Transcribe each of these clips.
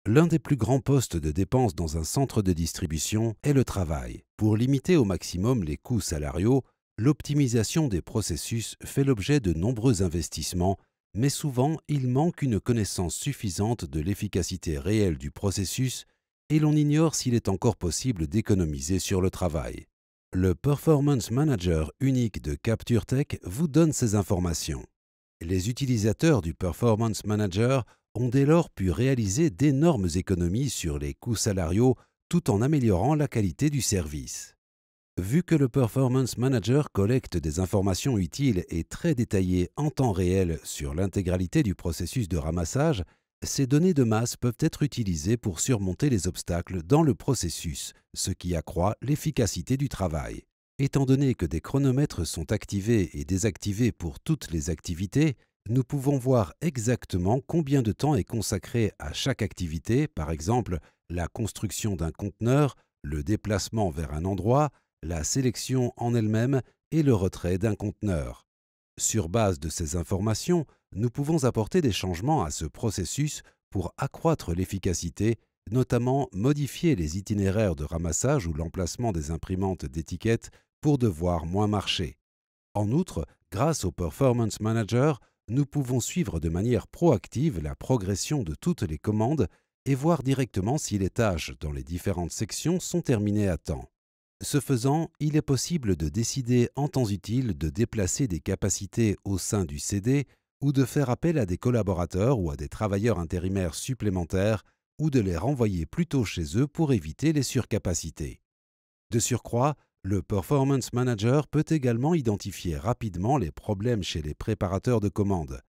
L'un des plus grands postes de dépenses dans un centre de distribution est le travail. Pour limiter au maximum les coûts salariaux, l'optimisation des processus fait l'objet de nombreux investissements, mais souvent il manque une connaissance suffisante de l'efficacité réelle du processus et l'on ignore s'il est encore possible d'économiser sur le travail. Le Performance Manager unique de CaptureTech vous donne ces informations. Les utilisateurs du Performance Manager ont dès lors pu réaliser d'énormes économies sur les coûts salariaux tout en améliorant la qualité du service. Vu que le Performance Manager collecte des informations utiles et très détaillées en temps réel sur l'intégralité du processus de ramassage, ces données de masse peuvent être utilisées pour surmonter les obstacles dans le processus, ce qui accroît l'efficacité du travail. Étant donné que des chronomètres sont activés et désactivés pour toutes les activités, nous pouvons voir exactement combien de temps est consacré à chaque activité, par exemple la construction d'un conteneur, le déplacement vers un endroit, la sélection en elle-même et le retrait d'un conteneur. Sur base de ces informations, nous pouvons apporter des changements à ce processus pour accroître l'efficacité, notamment modifier les itinéraires de ramassage ou l'emplacement des imprimantes d'étiquettes pour devoir moins marcher. En outre, grâce au Performance Manager, nous pouvons suivre de manière proactive la progression de toutes les commandes et voir directement si les tâches dans les différentes sections sont terminées à temps. Ce faisant, il est possible de décider en temps utile de déplacer des capacités au sein du CD ou de faire appel à des collaborateurs ou à des travailleurs intérimaires supplémentaires ou de les renvoyer plus tôt chez eux pour éviter les surcapacités. De surcroît, le Performance Manager peut également identifier rapidement les problèmes chez les préparateurs de commandes.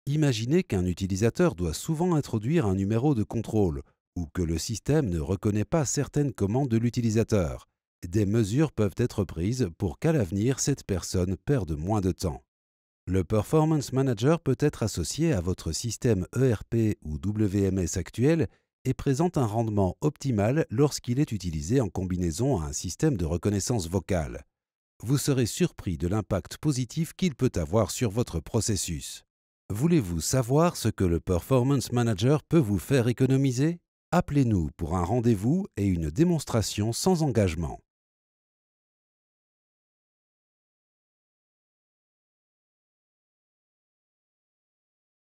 Imaginez qu'un utilisateur doit souvent introduire un numéro de contrôle ou que le système ne reconnaît pas certaines commandes de l'utilisateur. Des mesures peuvent être prises pour qu'à l'avenir, cette personne perde moins de temps. Le Performance Manager peut être associé à votre système ERP ou WMS actuel et présente un rendement optimal lorsqu'il est utilisé en combinaison à un système de reconnaissance vocale. Vous serez surpris de l'impact positif qu'il peut avoir sur votre processus. Voulez-vous savoir ce que le Performance Manager peut vous faire économiser? Appelez-nous pour un rendez-vous et une démonstration sans engagement.